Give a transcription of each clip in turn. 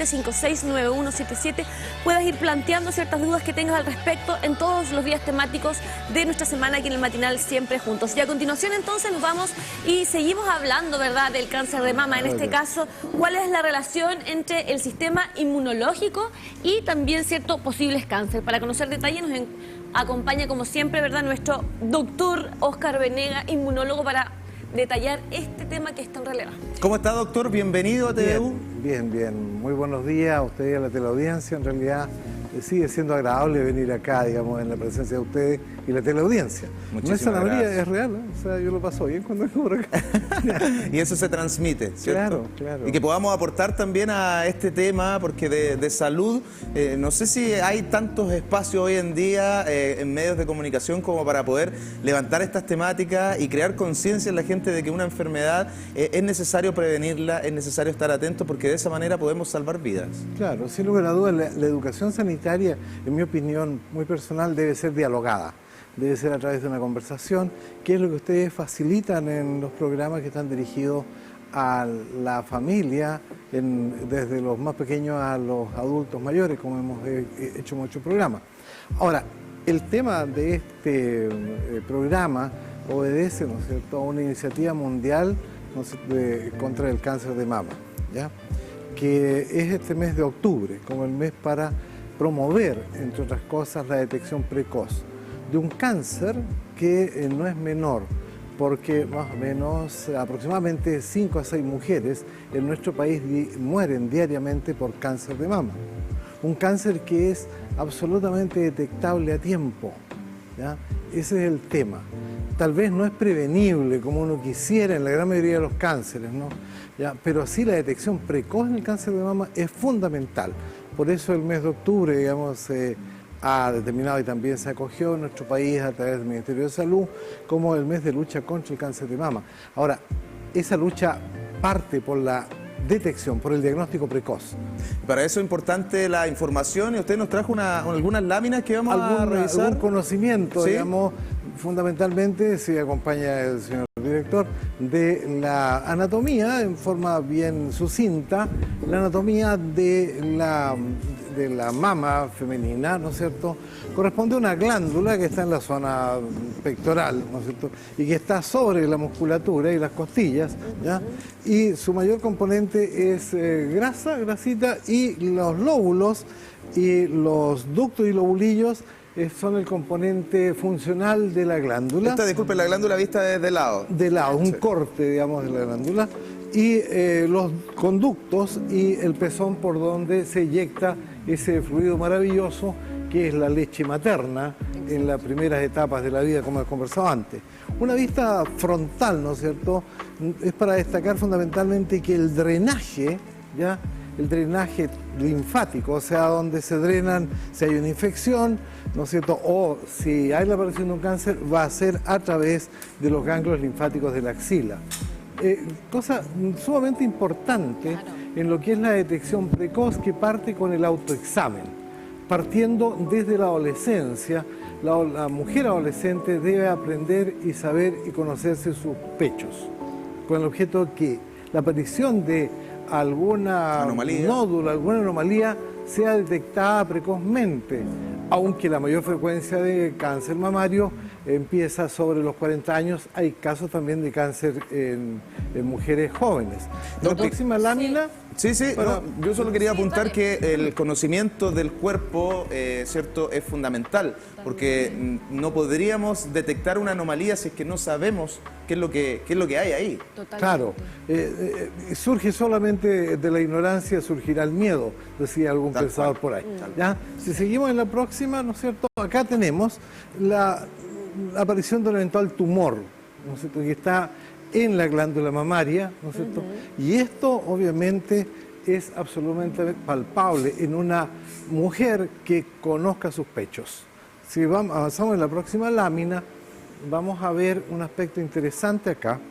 777-569177 puedas ir planteando ciertas dudas que tengas al respecto en todos los días temáticos de nuestra semana aquí en el matinal Siempre Juntos. Y a continuación entonces nos vamos y seguimos hablando, ¿verdad?, del cáncer de mama. En este caso, ¿cuál es la relación entre el sistema inmunológico y también ciertos posibles cáncer? Para conocer detalles nos acompaña como siempre, ¿verdad?, nuestro doctor Óscar Venega, inmunólogo, para detallar este tema que es tan relevante. ¿Cómo está, doctor? Bienvenido a TVU. Bien. Muy buenos días a ustedes y a la teleaudiencia. En realidad sigue siendo agradable venir acá, digamos, en la presencia de ustedes y la teleaudiencia. No es zanahoria, es real, ¿eh? O sea, yo lo paso bien cuando vengo por acá. Y eso se transmite, ¿cierto? Claro. Y que podamos aportar también a este tema, porque de salud, no sé si hay tantos espacios hoy en día en medios de comunicación como para poder levantar estas temáticas y crear conciencia en la gente de que una enfermedad es necesario prevenirla, es necesario estar atentos, porque de esa manera podemos salvar vidas. Claro, sin lugar a dudas, la educación sanitaria, en mi opinión muy personal, debe ser dialogada. Debe ser a través de una conversación, que es lo que ustedes facilitan en los programas que están dirigidos a la familia, desde los más pequeños a los adultos mayores, como hemos hecho muchos programas. Ahora, el tema de este programa obedece, ¿no es cierto?, a una iniciativa mundial, ¿no es cierto?, contra el cáncer de mama, ¿ya?, que es este mes de octubre, como el mes para promover, entre otras cosas, la detección precoz de un cáncer que no es menor, porque más o menos aproximadamente 5 a 6 mujeres en nuestro país mueren diariamente por cáncer de mama. Un cáncer que es absolutamente detectable a tiempo, ¿ya? Ese es el tema. Tal vez no es prevenible como uno quisiera en la gran mayoría de los cánceres, ¿no? ¿Ya? Pero sí la detección precoz en el cáncer de mama es fundamental. Por eso el mes de octubre, digamos, ha determinado y también se acogió en nuestro país a través del Ministerio de Salud como el mes de lucha contra el cáncer de mama. Ahora, esa lucha parte por la detección, por el diagnóstico precoz. Para eso es importante la información, y usted nos trajo algunas láminas que vamos a revisar. Algún conocimiento, ¿sí?, digamos, fundamentalmente, si acompaña el señor director, de la anatomía, en forma bien sucinta, la anatomía de la mama femenina, ¿no es cierto?, corresponde a una glándula que está en la zona pectoral, ¿no es cierto?, y que está sobre la musculatura y las costillas, ¿ya?, y su mayor componente es grasita, y los lóbulos y los ductos y lobulillos son el componente funcional de la glándula. Disculpe, la glándula vista desde lado. De lado, un corte, digamos, de la glándula. Y los conductos y el pezón por donde se eyecta ese fluido maravilloso que es la leche materna en las primeras etapas de la vida, como he conversado antes. Una vista frontal, ¿no es cierto?, es para destacar fundamentalmente que el drenaje, ¿ya?, el drenaje linfático, o sea, donde se drenan si hay una infección, ¿no es cierto?, o si hay la aparición de un cáncer, va a ser a través de los ganglios linfáticos de la axila. Cosa sumamente importante en lo que es la detección precoz, que parte con el autoexamen. Partiendo desde la adolescencia, la mujer adolescente debe aprender y saber y conocerse sus pechos, con el objeto que la aparición de alguna nódulo, alguna anomalía sea detectada precozmente, aunque la mayor frecuencia de cáncer mamario empieza sobre los 40 años. Hay casos también de cáncer en mujeres jóvenes. La próxima lámina... Sí, yo solo quería apuntar que el conocimiento del cuerpo, ¿cierto?, es fundamental, porque no podríamos detectar una anomalía si es que no sabemos qué es lo que hay ahí. Totalmente. Claro, surge solamente de la ignorancia, surgirá el miedo, decía algún pensador por ahí. ¿Ya? Si seguimos en la próxima, ¿no es cierto?, acá tenemos la aparición de un eventual tumor, ¿no es cierto?, que está en la glándula mamaria, ¿no es cierto? Y esto obviamente es absolutamente palpable en una mujer que conozca sus pechos. Si avanzamos en la próxima lámina, vamos a ver un aspecto interesante acá,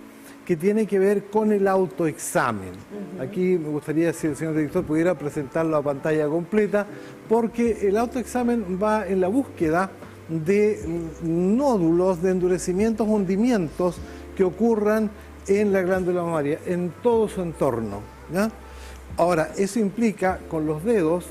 que tiene que ver con el autoexamen. Aquí me gustaría, si el señor director pudiera presentarlo a pantalla completa, porque el autoexamen va en la búsqueda de nódulos, de endurecimientos, hundimientos que ocurran en la glándula mamaria, en todo su entorno, ¿ya? Ahora, eso implica con los dedos,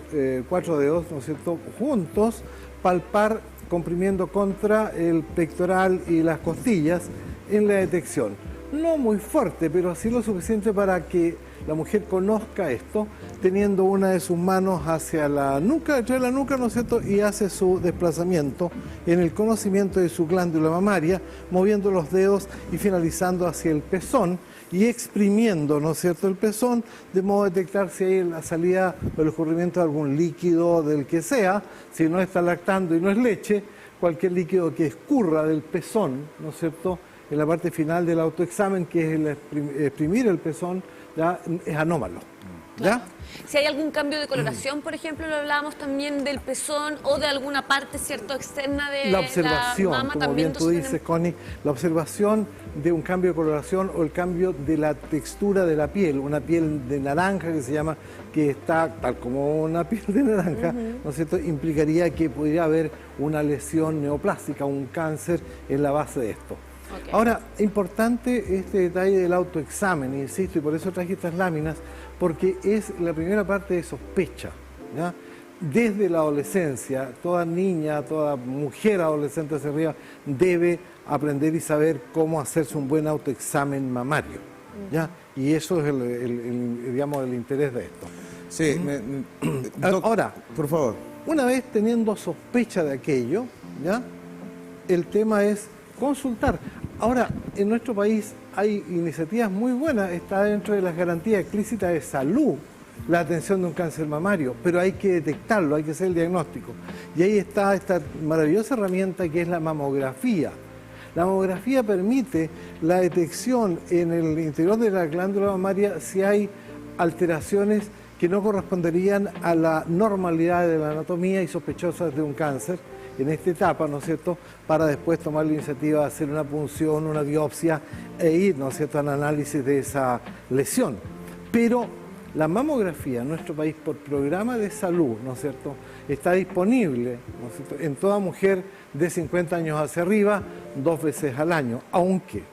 4 dedos, ¿no es cierto?, juntos, palpar comprimiendo contra el pectoral y las costillas en la detección. No muy fuerte, pero sí lo suficiente para que la mujer conozca esto, teniendo una de sus manos hacia la nuca, detrás de la nuca, ¿no es cierto?, y hace su desplazamiento en el conocimiento de su glándula mamaria, moviendo los dedos y finalizando hacia el pezón y exprimiendo, ¿no es cierto?, el pezón, de modo a detectar si hay la salida o el escurrimiento de algún líquido del que sea, si no está lactando y no es leche, cualquier líquido que escurra del pezón, ¿no es cierto?, en la parte final del autoexamen, que es el exprimir el pezón, ya es anómalo. ¿Ya? Claro. Si hay algún cambio de coloración, por ejemplo, lo hablábamos también del pezón o de alguna parte, ¿cierto?, externa de la observación, la mama, como también bien tú dices, Connie, la observación de un cambio de coloración o el cambio de la textura de la piel, una piel de naranja que se llama, que está tal como una piel de naranja, ¿no es cierto?, implicaría que podría haber una lesión neoplástica, un cáncer en la base de esto. Okay. Ahora, importante este detalle del autoexamen, insisto, y por eso traje estas láminas, porque es la primera parte de sospecha, ¿ya? Desde la adolescencia, toda niña, toda mujer adolescente hacia arriba debe aprender y saber cómo hacerse un buen autoexamen mamario, ¿ya? Y eso es digamos, el interés de esto. Sí, Ahora, por favor. Una vez teniendo sospecha de aquello, ¿ya?, el tema es consultar. Ahora, en nuestro país hay iniciativas muy buenas, está dentro de las garantías explícitas de salud la atención de un cáncer mamario, pero hay que detectarlo, hay que hacer el diagnóstico. Y ahí está esta maravillosa herramienta que es la mamografía. La mamografía permite la detección en el interior de la glándula mamaria si hay alteraciones que no corresponderían a la normalidad de la anatomía y sospechosas de un cáncer en esta etapa, ¿no es cierto?, para después tomar la iniciativa de hacer una punción, una biopsia e ir, ¿no es cierto?, al análisis de esa lesión. Pero la mamografía en nuestro país por programa de salud, ¿no es cierto?, está disponible, ¿no es cierto?, en toda mujer de 50 años hacia arriba 2 veces al año, aunque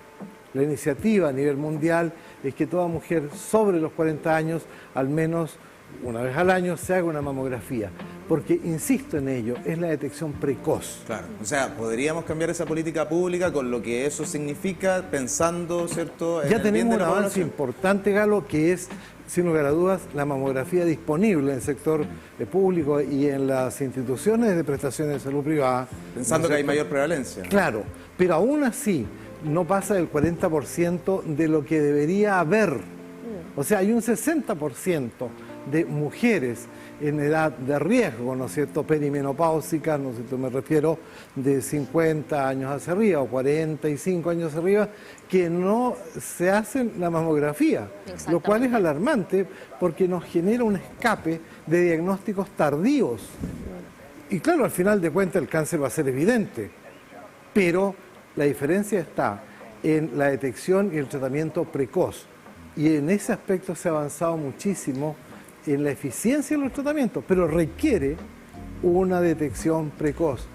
la iniciativa a nivel mundial es que toda mujer sobre los 40 años, al menos una vez al año, se haga una mamografía. Porque, insisto en ello, es la detección precoz. Claro, o sea, podríamos cambiar esa política pública con lo que eso significa, pensando, ¿cierto?, en ya el tenemos bien de un la avance población. importante, Galo, que es, sin lugar a dudas, la mamografía disponible en el sector público y en las instituciones de prestaciones de salud privada. Pensando ¿no es que hay cierto? mayor prevalencia. Claro, pero aún así no pasa del 40% de lo que debería haber. O sea, hay un 60% de mujeres en edad de riesgo, ¿no es cierto?, perimenopáusicas, ¿no es cierto?, me refiero de 50 años hacia arriba o 45 años hacia arriba, que no se hacen la mamografía, lo cual es alarmante porque nos genera un escape de diagnósticos tardíos. Y claro, al final de cuentas el cáncer va a ser evidente, pero la diferencia está en la detección y el tratamiento precoz. Y en ese aspecto se ha avanzado muchísimo en la eficiencia de los tratamientos, pero requiere una detección precoz.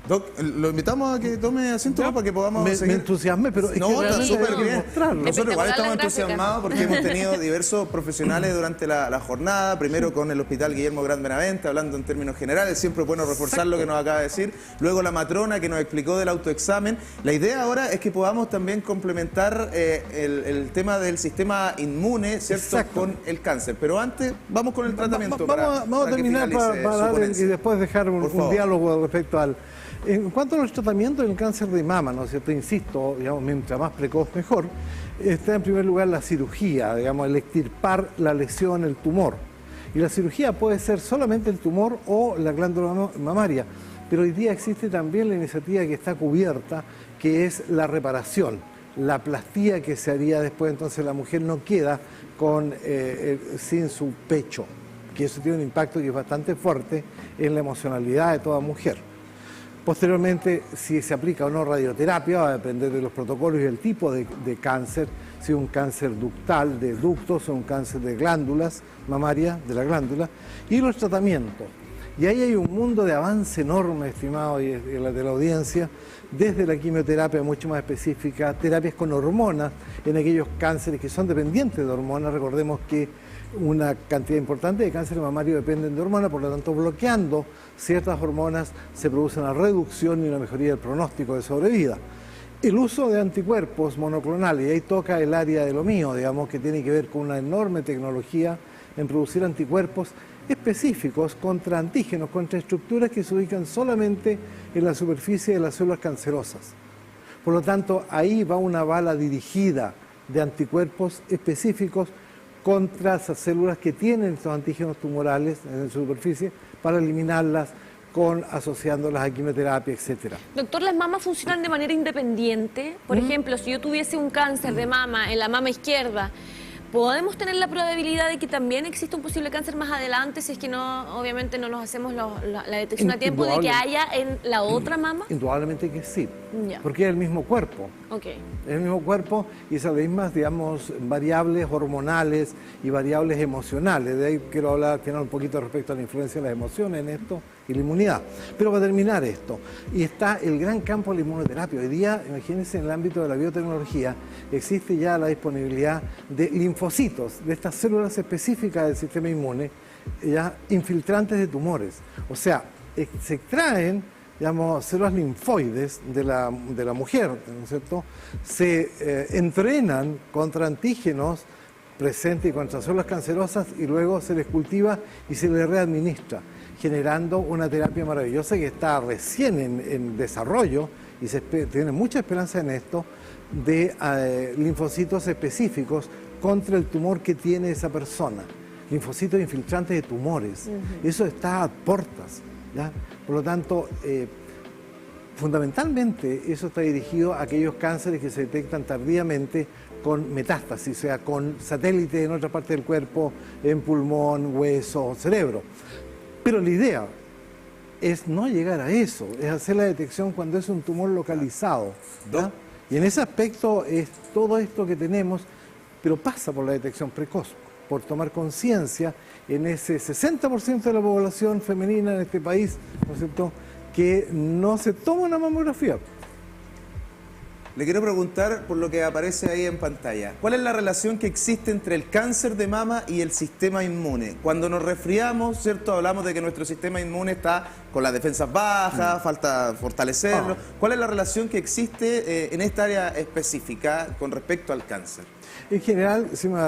Doc, lo invitamos a que tome asiento para que podamos Me seguir. entusiasmé, pero es No, que está realmente súper hay que bien. mostrarlo. Nosotros igual estamos Espectacular la gráfica. entusiasmados porque hemos tenido diversos profesionales durante la jornada, primero con el Hospital Guillermo Gran Benavente, hablando en términos generales, siempre es bueno reforzar lo que nos acaba de decir, luego la matrona que nos explicó del autoexamen. La idea ahora es que podamos también complementar el tema del sistema inmune, ¿cierto?, Exacto. con el cáncer, pero antes vamos con el tratamiento. Vamos a que terminar finalice para su dar y ponencia. después dejar Por un favor. diálogo respecto al... En cuanto a los tratamientos del cáncer de mama, ¿no es cierto?, insisto, digamos, mientras más precoz mejor, está en primer lugar la cirugía, digamos, el extirpar la lesión, el tumor. Y la cirugía puede ser solamente el tumor o la glándula mamaria, pero hoy día existe también la iniciativa que está cubierta, que es la reparación, la plastía que se haría después, entonces la mujer no queda sin su pecho, que eso tiene un impacto que es bastante fuerte en la emocionalidad de toda mujer. Posteriormente, si se aplica o no radioterapia, va a depender de los protocolos y del tipo de cáncer, si es un cáncer ductal de ductos o un cáncer de glándulas mamarias, de la glándula, y los tratamientos. Y ahí hay un mundo de avance enorme, estimado y de la audiencia, desde la quimioterapia mucho más específica, terapias con hormonas en aquellos cánceres que son dependientes de hormonas. Recordemos que una cantidad importante de cáncer mamario dependen de hormonas, por lo tanto, bloqueando ciertas hormonas se produce una reducción y una mejoría del pronóstico de sobrevida. El uso de anticuerpos monoclonales, y ahí toca el área de lo mío, digamos, que tiene que ver con una enorme tecnología en producir anticuerpos específicos contra antígenos, contra estructuras que se ubican solamente en la superficie de las células cancerosas. Por lo tanto, ahí va una bala dirigida de anticuerpos específicos contra esas células que tienen estos antígenos tumorales en su superficie para eliminarlas asociándolas a quimioterapia, etcétera. Doctor, ¿las mamas funcionan de manera independiente? Por ejemplo, si yo tuviese un cáncer de mama en la mama izquierda, ¿podemos tener la probabilidad de que también exista un posible cáncer más adelante si es que no, obviamente no nos hacemos la detección a tiempo de que haya en la otra mama? Indudablemente que sí, Ya. porque es el mismo cuerpo. Okay. Es el mismo cuerpo y esas mismas, digamos, variables hormonales y variables emocionales. De ahí quiero hablar un poquito respecto a la influencia de las emociones en esto y la inmunidad. Pero para terminar esto, y está el gran campo de la inmunoterapia. Hoy día, imagínense, en el ámbito de la biotecnología, existe ya la disponibilidad de linfocitos, de estas células específicas del sistema inmune, ya infiltrantes de tumores. O sea, se extraen, digamos, células linfoides de la mujer, ¿no es cierto? Se entrenan contra antígenos presentes y contra células cancerosas y luego se les cultiva y se les readministra, generando una terapia maravillosa que está recién en desarrollo y se tiene mucha esperanza en esto, de linfocitos específicos contra el tumor que tiene esa persona, linfocitos infiltrantes de tumores. Eso está a portas, ¿ya? Por lo tanto, fundamentalmente eso está dirigido a aquellos cánceres que se detectan tardíamente con metástasis, o sea, con satélites en otra parte del cuerpo, en pulmón, hueso, cerebro. Pero la idea es no llegar a eso, es hacer la detección cuando es un tumor localizado, ¿ya? Y en ese aspecto es todo esto que tenemos, pero pasa por la detección precoz, por tomar conciencia en ese 60% de la población femenina en este país, ¿no es cierto?, que no se toma una mamografía. Le quiero preguntar por lo que aparece ahí en pantalla. ¿Cuál es la relación que existe entre el cáncer de mama y el sistema inmune? Cuando nos resfriamos, ¿cierto? Hablamos de que nuestro sistema inmune está con las defensas bajas, falta fortalecerlo. ¿Cuál es la relación que existe en esta área específica con respecto al cáncer? En general, si me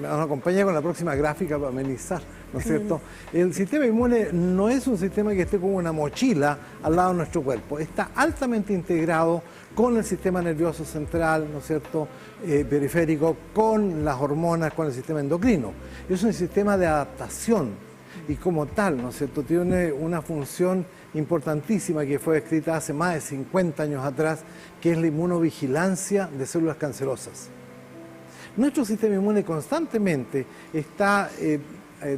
acompaña con la próxima gráfica para amenizar, ¿no es cierto? El sistema inmune no es un sistema que esté como una mochila al lado de nuestro cuerpo. Está altamente integrado con el sistema nervioso central, ¿no es cierto?, periférico, con las hormonas, con el sistema endocrino. Es un sistema de adaptación y como tal, ¿no es cierto?, tiene una función importantísima que fue descrita hace más de 50 años atrás, que es la inmunovigilancia de células cancerosas. Nuestro sistema inmune constantemente está,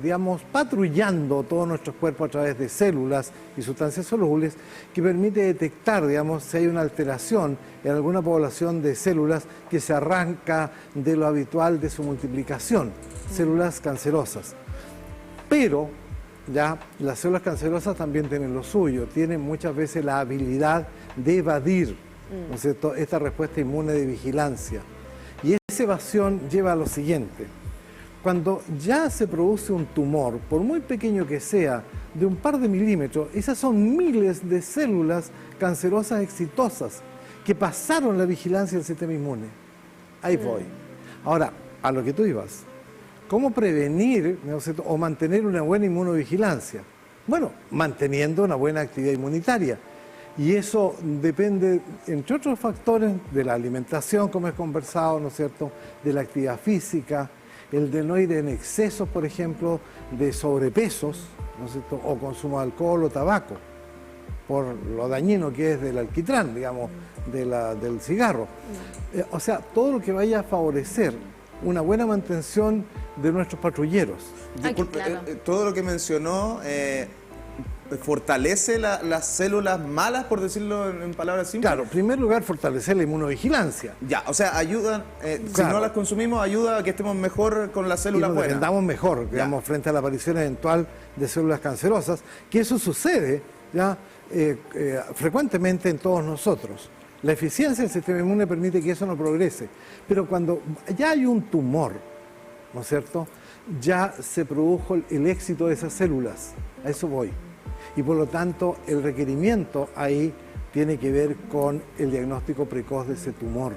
digamos, patrullando todos nuestros cuerpos a través de células y sustancias solubles que permite detectar, digamos, si hay una alteración en alguna población de células que se arranca de lo habitual de su multiplicación, células cancerosas. Pero ya las células cancerosas también tienen lo suyo, tienen muchas veces la habilidad de evadir, ¿no es cierto?, esta respuesta inmune de vigilancia. Y esa evasión lleva a lo siguiente: cuando ya se produce un tumor, por muy pequeño que sea, de un par de milímetros, esas son miles de células cancerosas exitosas que pasaron la vigilancia del sistema inmune. Ahí voy. Ahora, a lo que tú ibas, ¿cómo prevenir, ¿no es cierto?, o mantener una buena inmunovigilancia? Bueno, manteniendo una buena actividad inmunitaria. Y eso depende, entre otros factores, de la alimentación, como he conversado, ¿no es cierto?, de la actividad física, el de no ir en excesos, por ejemplo, de sobrepesos, ¿no es cierto?, o consumo de alcohol o tabaco, por lo dañino que es del alquitrán, digamos, del cigarro. O sea, todo lo que vaya a favorecer una buena mantención de nuestros patrulleros. Disculpe, claro. Todo lo que mencionó fortalece las células malas, por decirlo en palabras simples. Claro, en primer lugar, fortalecer la inmunovigilancia. Ya, o sea, ayudan, Claro. si no las consumimos, ayuda a que estemos mejor con las Y células nos buenas. defendamos mejor, digamos, frente a la aparición eventual de células cancerosas, que eso sucede ya frecuentemente en todos nosotros. La eficiencia del sistema inmune permite que eso no progrese, pero cuando ya hay un tumor, ¿no es cierto?, ya se produjo el éxito de esas células. A eso voy. Y por lo tanto, el requerimiento ahí tiene que ver con el diagnóstico precoz de ese tumor.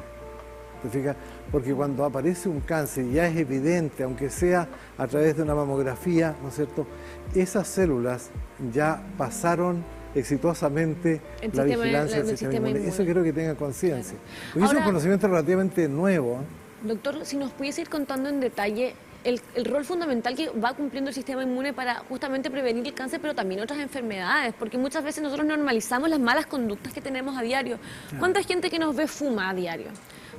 ¿Te fijas? Porque cuando aparece un cáncer y ya es evidente, aunque sea a través de una mamografía, ¿no es cierto?, esas células ya pasaron exitosamente la vigilancia del sistema inmune. Eso quiero que tengan conciencia. Claro. Porque es un conocimiento relativamente nuevo, ¿eh? Doctor, si nos pudiese ir contando en detalle el rol fundamental que va cumpliendo el sistema inmune para justamente prevenir el cáncer, pero también otras enfermedades, porque muchas veces nosotros normalizamos las malas conductas que tenemos a diario. ¿Cuánta gente que nos ve fuma a diario?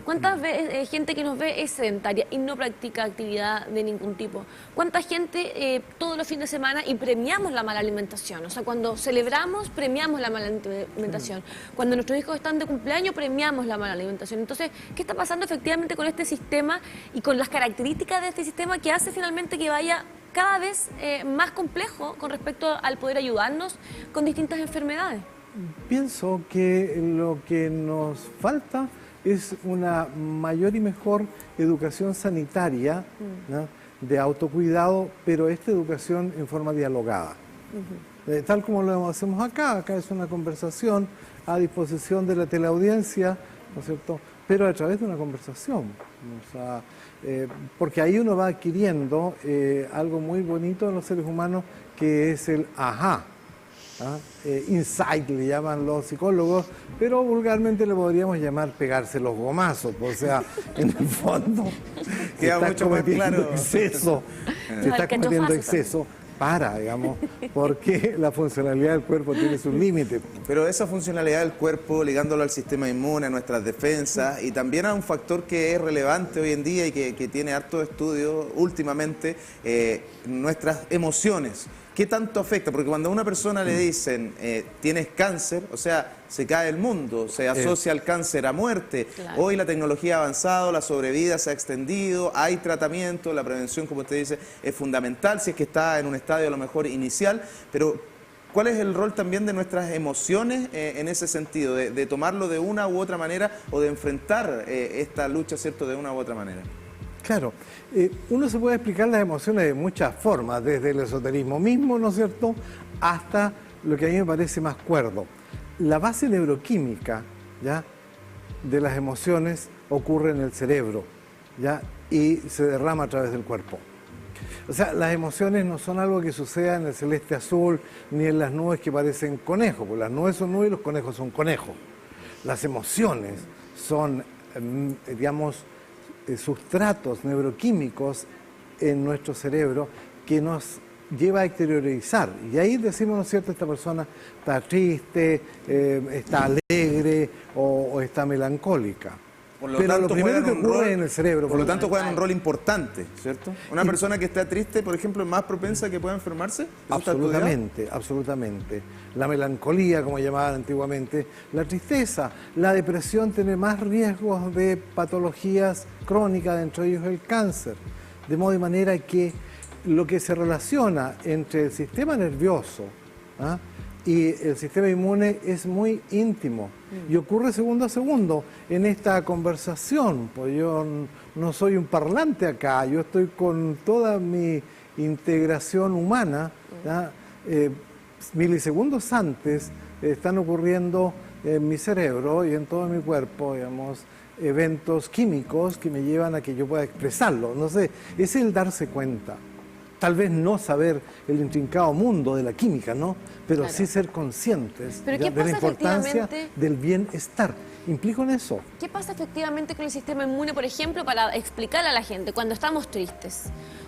¿Cuánta gente que nos ve es sedentaria y no practica actividad de ningún tipo? ¿Cuánta gente todos los fines de semana y premiamos la mala alimentación? O sea, cuando celebramos, premiamos la mala alimentación. Cuando nuestros hijos están de cumpleaños, premiamos la mala alimentación. Entonces, ¿qué está pasando efectivamente con este sistema y con las características de este sistema que hace finalmente que vaya cada vez más complejo con respecto al poder ayudarnos con distintas enfermedades? Pienso que lo que nos falta es una mayor y mejor educación sanitaria, ¿no?, de autocuidado, pero esta educación en forma dialogada. Tal como lo hacemos acá es una conversación a disposición de la teleaudiencia, ¿no es cierto?, pero a través de una conversación. O sea, porque ahí uno va adquiriendo algo muy bonito en los seres humanos, que es el ajá. Insight le llaman los psicólogos, pero vulgarmente le podríamos llamar pegarse los gomazos. O sea, en el fondo, si estás cometiendo exceso, digamos, porque la funcionalidad del cuerpo tiene sus límites. Pero esa funcionalidad del cuerpo, ligándolo al sistema inmune, a nuestras defensas, y también a un factor que es relevante hoy en día y que tiene harto estudio últimamente, nuestras emociones. ¿Qué tanto afecta? Porque cuando a una persona le dicen tienes cáncer, o sea, se cae el mundo, se asocia el cáncer a muerte. Claro. Hoy la tecnología ha avanzado, la sobrevida se ha extendido, hay tratamiento, la prevención, como usted dice, es fundamental si es que está en un estadio a lo mejor inicial, pero ¿cuál es el rol también de nuestras emociones en ese sentido, de tomarlo de una u otra manera o de enfrentar esta lucha, ¿cierto?, de una u otra manera? Claro, uno se puede explicar las emociones de muchas formas, desde el esoterismo mismo, ¿no es cierto?, hasta lo que a mí me parece más cuerdo. La base neuroquímica, ¿ya?, de las emociones ocurre en el cerebro, ¿ya?, y se derrama a través del cuerpo. O sea, las emociones no son algo que suceda en el celeste azul ni en las nubes que parecen conejos, porque las nubes son nubes y los conejos son conejos. Las emociones son, digamos, sustratos neuroquímicos en nuestro cerebro que nos lleva a exteriorizar. Y ahí decimos, ¿no es cierto?, esta persona está triste, está alegre o está melancólica. Pero lo primero que ocurre en el cerebro. Por lo tanto, juegan un rol importante, ¿cierto? Una persona que está triste, por ejemplo, es más propensa a que pueda enfermarse. Absolutamente, absolutamente. La melancolía, como llamaban antiguamente, la tristeza, la depresión tiene más riesgos de patologías crónicas, entre ellos el cáncer. De modo y manera que lo que se relaciona entre el sistema nervioso y el sistema inmune es muy íntimo y ocurre segundo a segundo en esta conversación. Pues yo no soy un parlante acá, yo estoy con toda mi integración humana. Milisegundos antes están ocurriendo en mi cerebro y en todo mi cuerpo, digamos, eventos químicos que me llevan a que yo pueda expresarlo. No sé, es el darse cuenta. Tal vez no saber el intrincado mundo de la química, ¿no? Pero claro, sí ser conscientes de la importancia del bienestar. ¿Implico en eso? ¿Qué pasa efectivamente con el sistema inmune, por ejemplo, para explicar a la gente cuando estamos tristes?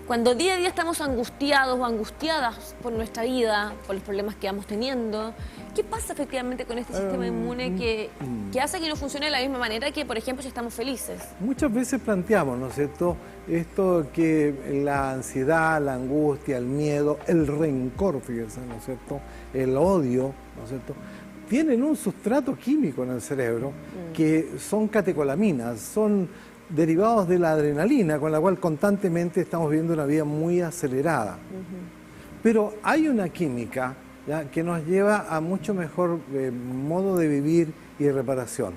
Cuando día a día estamos angustiados o angustiadas por nuestra vida, por los problemas que vamos teniendo, ¿qué pasa efectivamente con este sistema inmune que hace que no funcione de la misma manera que, por ejemplo, si estamos felices? Muchas veces planteamos, ¿no es cierto?, esto que la ansiedad, la angustia, el miedo, el rencor, fíjense, ¿no es cierto?, el odio, ¿no es cierto?, tienen un sustrato químico en el cerebro que son catecolaminas, son derivados de la adrenalina, con la cual constantemente estamos viviendo una vida muy acelerada. Pero hay una química, ¿ya?, que nos lleva a mucho mejor modo de vivir y de reparación,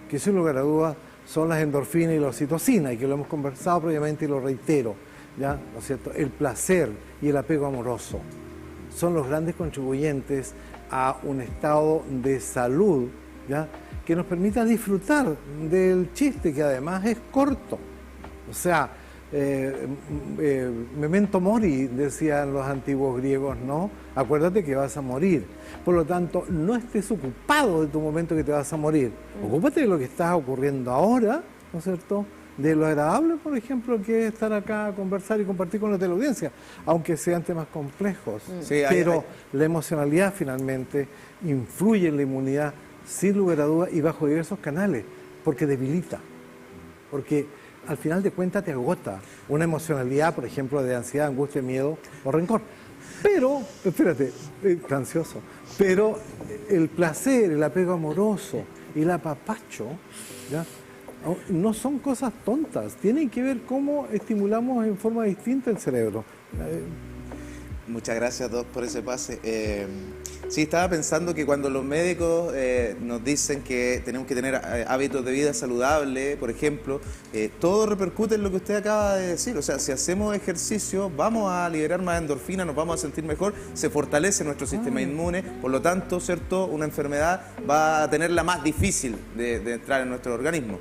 que sin lugar a dudas son las endorfinas y la oxitocina, y que lo hemos conversado previamente y lo reitero. ¿ya? ¿No es cierto? El placer y el apego amoroso son los grandes contribuyentes a un estado de salud, ¿ya? Que nos permita disfrutar del chiste, que además es corto. O sea, memento mori, decían los antiguos griegos, ¿no? Acuérdate que vas a morir. Por lo tanto, no estés ocupado de tu momento que te vas a morir. Ocúpate de lo que está ocurriendo ahora, ¿no es cierto? De lo agradable, por ejemplo, que es estar acá a conversar y compartir con la teleaudiencia, aunque sean temas complejos. Sí, pero la emocionalidad finalmente influye en la inmunidad, sin lugar a dudas, y bajo diversos canales, porque debilita. Porque al final de cuentas te agota una emocionalidad, por ejemplo, de ansiedad, angustia, miedo o rencor. Pero, espérate, ansioso, pero el placer, el apego amoroso y el apapacho, ¿ya? No son cosas tontas, tienen que ver cómo estimulamos en forma distinta el cerebro. Muchas gracias, Doc, por ese pase. Sí, estaba pensando que cuando los médicos nos dicen que tenemos que tener hábitos de vida saludables, por ejemplo, todo repercute en lo que usted acaba de decir. O sea, si hacemos ejercicio, vamos a liberar más endorfina, nos vamos a sentir mejor, se fortalece nuestro sistema inmune, por lo tanto, ¿cierto? Una enfermedad va a tenerla más difícil de entrar en nuestro organismo.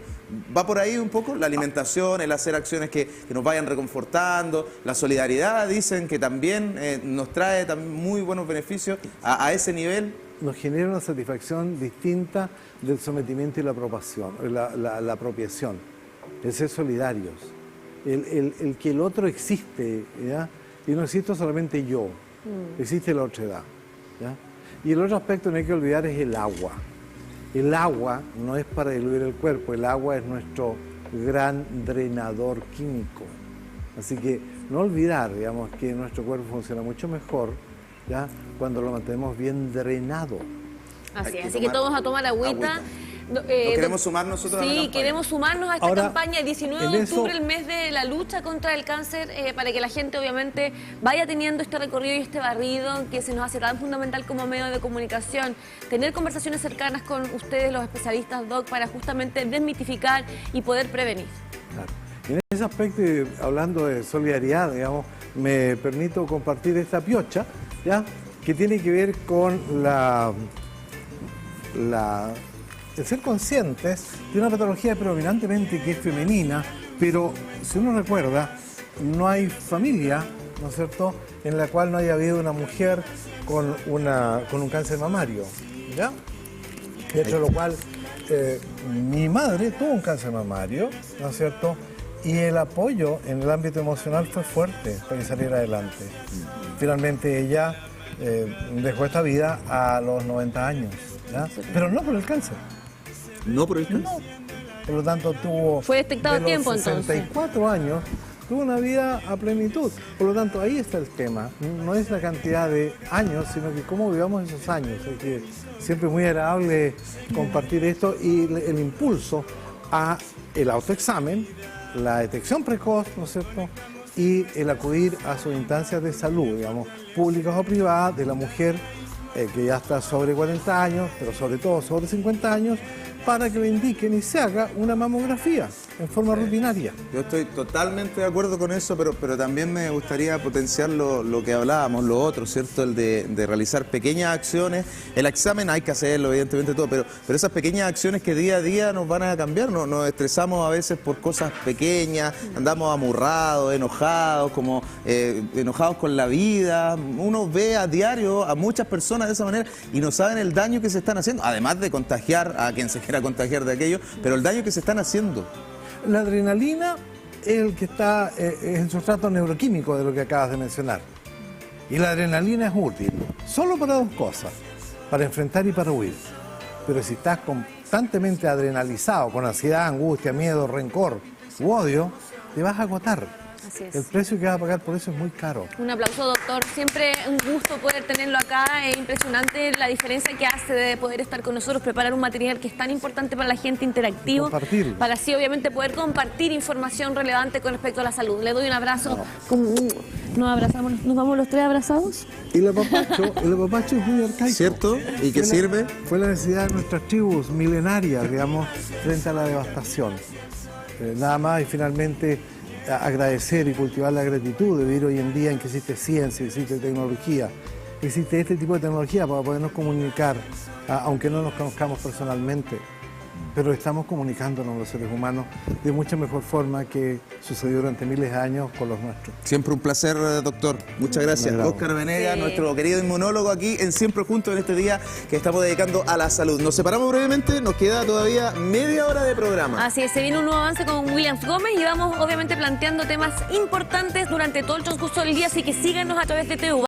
Va por ahí un poco la alimentación, el hacer acciones que nos vayan reconfortando, la solidaridad, dicen que también nos trae también muy buenos beneficios a ese nivel. Nos genera una satisfacción distinta del sometimiento y la apropiación, la apropiación, el ser solidarios, el que el otro existe, ¿ya? Y no existo solamente yo, existe la otredad, ¿ya? Y el otro aspecto no hay que olvidar es el agua. El agua no es para diluir el cuerpo, el agua es nuestro gran drenador químico. Así que no olvidar, digamos, que nuestro cuerpo funciona mucho mejor, ¿ya? Cuando lo mantenemos bien drenado. Así es, así que todos a tomar agüita. ¿No queremos sumar nosotros a la campaña? Sí, queremos sumarnos a esta Ahora, campaña el 19 de octubre, el mes de la lucha contra el cáncer, para que la gente obviamente vaya teniendo este recorrido y este barrido que se nos hace tan fundamental como medio de comunicación. Tener conversaciones cercanas con ustedes, los especialistas, Doc, para justamente desmitificar y poder prevenir. Claro. En ese aspecto, hablando de solidaridad, digamos, me permito compartir esta piocha, ¿ya? Que tiene que ver con el ser conscientes de una patología predominantemente que es femenina, pero si uno recuerda, no hay familia, ¿no es cierto?, en la cual no haya habido una mujer con un cáncer mamario, ¿ya? De lo cual, mi madre tuvo un cáncer mamario, ¿no es cierto?, y el apoyo en el ámbito emocional fue fuerte para que saliera adelante. Finalmente ella dejó esta vida a los 90 años, ¿ya? Pero no por el cáncer. No por el cáncer. No. Por lo tanto, Fue detectado a tiempo, 64 años, tuvo una vida a plenitud. Por lo tanto, ahí está el tema. No es la cantidad de años, sino que cómo vivamos esos años. Es que siempre es muy agradable compartir esto y el impulso a el autoexamen, la detección precoz, ¿no es cierto?, y el acudir a sus instancias de salud, digamos, públicas o privadas, de la mujer que ya está sobre 40 años, pero sobre todo sobre 50 años, para que le indiquen y se haga una mamografía en forma rutinaria. Yo estoy totalmente de acuerdo con eso, pero también me gustaría potenciar lo que hablábamos, lo otro, ¿cierto? El de realizar pequeñas acciones. El examen hay que hacerlo, evidentemente todo, pero esas pequeñas acciones que día a día nos van a cambiar, nos estresamos a veces por cosas pequeñas, andamos amurrados, enojados, como enojados con la vida. Uno ve a diario a muchas personas de esa manera y no saben el daño que se están haciendo, además de contagiar a quien se quiera contagiar de aquello, pero el daño que se están haciendo. La adrenalina es el que está es el sustrato neuroquímico de lo que acabas de mencionar. Y la adrenalina es útil solo para dos cosas, para enfrentar y para huir. Pero si estás constantemente adrenalizado, con ansiedad, angustia, miedo, rencor u odio, te vas a agotar. Así es. El precio que vas a pagar por eso es muy caro. Un aplauso, doctor. Siempre un gusto poder tenerlo acá. Es impresionante la diferencia que hace de poder estar con nosotros, preparar un material que es tan importante para la gente, interactivo. Compartir. Para así, obviamente, poder compartir información relevante con respecto a la salud. Le doy un abrazo. Nos abrazamos, nos vamos los tres abrazados. Y el apapacho es muy arcaico. ¿Cierto? ¿Y qué sirve? Fue la necesidad de nuestras tribus milenarias, digamos, frente a la devastación. Nada más y finalmente agradecer y cultivar la gratitud de vivir hoy en día en que existe ciencia, existe tecnología, existe este tipo de tecnología para podernos comunicar, aunque no nos conozcamos personalmente, pero estamos comunicándonos los seres humanos de mucha mejor forma que sucedió durante miles de años con los nuestros. Siempre un placer, doctor. Muchas gracias. Óscar Venegas, nuestro querido inmunólogo aquí en Siempre Juntos en este día que estamos dedicando a la salud. Nos separamos brevemente, nos queda todavía media hora de programa. Así es, se viene un nuevo avance con Williams Gómez y vamos obviamente planteando temas importantes durante todo el transcurso del día, así que síganos a través de TU.